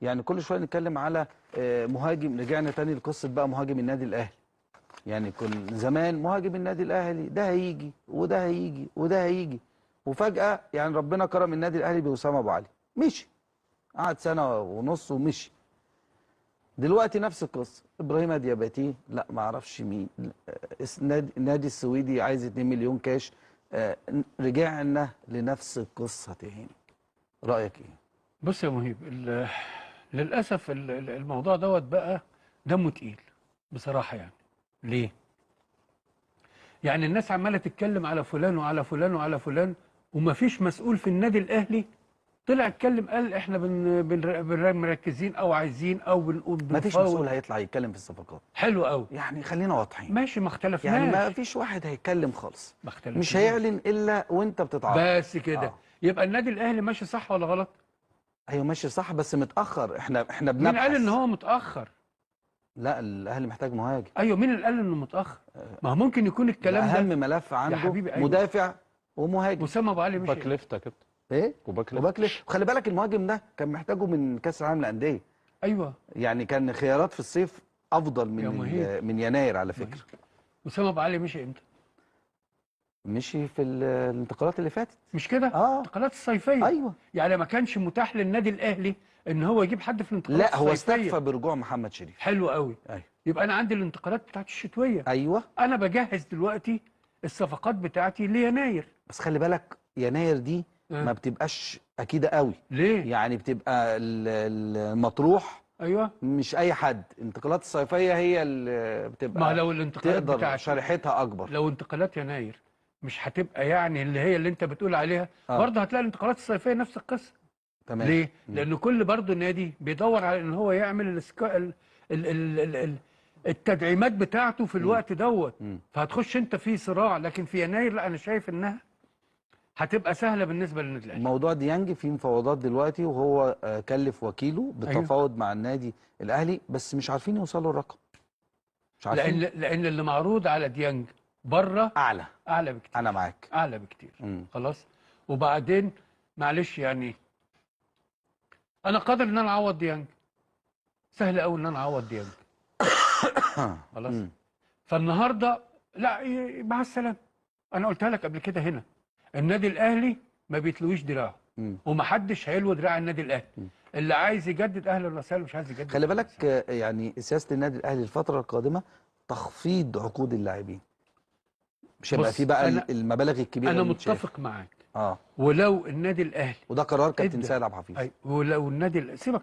يعني كل شويه نتكلم على مهاجم. رجعنا تاني لقصه بقى مهاجم النادي الاهلي. يعني كل زمان مهاجم النادي الاهلي ده هيجي وده هيجي وده هيجي، وفجاه يعني ربنا كرم النادي الاهلي بوسام ابو علي، مشي، قعد سنه ونص ومشي. دلوقتي نفس القصه، ابراهيم دياباتي لا ما اعرفش مين، النادي السويدي عايز 2 مليون كاش. رجعنا لنفس القصه تاني. رايك ايه؟ بص يا مهيب، للاسف الموضوع دوت بقى دمه تقيل بصراحه. يعني ليه؟ يعني الناس عماله تتكلم على فلان وعلى فلان وعلى فلان، ومفيش مسؤول في النادي الاهلي طلع اتكلم قال احنا مركزين او عايزين او بنقول ما فيش مسؤول بنفاوض. هيطلع يتكلم في الصفقات. حلو قوي. يعني خلينا واضحين، ماشي، ما يعني ما اختلفناش. فيش واحد هيتكلم خالص، ما مش اختلفناش هيعلن الا وانت بتتعاقد. بس كده. يبقى النادي الاهلي ماشي صح ولا غلط؟ ايوه ماشي صح، بس متاخر. احنا مين قال ان بنبحث. هو متاخر؟ لا، الاهلي محتاج مهاجم. ايوه، مين اللي قال انه متاخر؟ ما هو ممكن يكون ده الكلام اهم ده. ملف يا عنده، حبيبي أيوة. مدافع ومهاجم. وسام ابو علي مشي. باك ليفت يا كابتن. ايه؟ وباك ليفت. وباك ليفت. خلي بالك المهاجم ده كان محتاجه من كاس العالم للانديه. ايوه يعني كان خيارات في الصيف افضل يا مهيب. من يناير على فكره. وسام ابو علي مشي امتى؟ مشي في الانتقالات اللي فاتت. مش كده؟ الانتقالات الصيفيه. ايوه. يعني ما كانش متاح للنادي الاهلي ان هو يجيب حد في الانتقالات لا، هو الصيفيه. استكفى برجوع محمد شريف. حلو قوي. ايوه. يبقى انا عندي الانتقالات بتاعت الشتويه. ايوه. انا بجهز دلوقتي الصفقات بتاعتي ليناير. بس خلي بالك يناير دي ما بتبقاش اكيده قوي. ليه؟ يعني بتبقى المطروح. ايوه. مش اي حد. الانتقالات الصيفيه هي اللي بتبقى ما لو الانتقالات تقدر بتاعتي شريحتها اكبر. لو انتقالات يناير مش هتبقى يعني اللي هي اللي انت بتقول عليها. برضه هتلاقي الانتقالات الصيفيه نفس القصه. تمام. ليه؟ لان كل برضه نادي بيدور على ان هو يعمل التدعيمات بتاعته في الوقت دوت. فهتخش انت في صراع. لكن في يناير لا، انا شايف انها هتبقى سهله بالنسبه للنادي الاهلي. موضوع ديانج في مفاوضات دلوقتي، وهو كلف وكيله بالتفاوض مع النادي الاهلي، بس مش عارفين يوصلوا الرقم. مش عارفين. لان اللي معروض على ديانج بره اعلى بكتير. انا معاك. اعلى بكتير. خلاص. وبعدين معلش يعني انا قادر ان انا اعوض ديانج. سهل قوي ان انا اعوض ديانج. خلاص. فالنهارده لا، مع السلامه. انا قلتها لك قبل كده هنا، النادي الاهلي ما بيتلويش دراعه، ومحدش هيلوي دراع النادي الاهلي. اللي عايز يجدد اهلا وسهلا، مش عايز يجدد خلي بالك يعني سياسه النادي الاهلي الفتره القادمه تخفيض عقود اللاعبين. مش هيبقى في بقى المبالغ الكبيره. انا متفق معاك. ولو ولو النادي الاهلي وده قرار كابتن سيد عبد الحفيظ. ولو النادي سيبك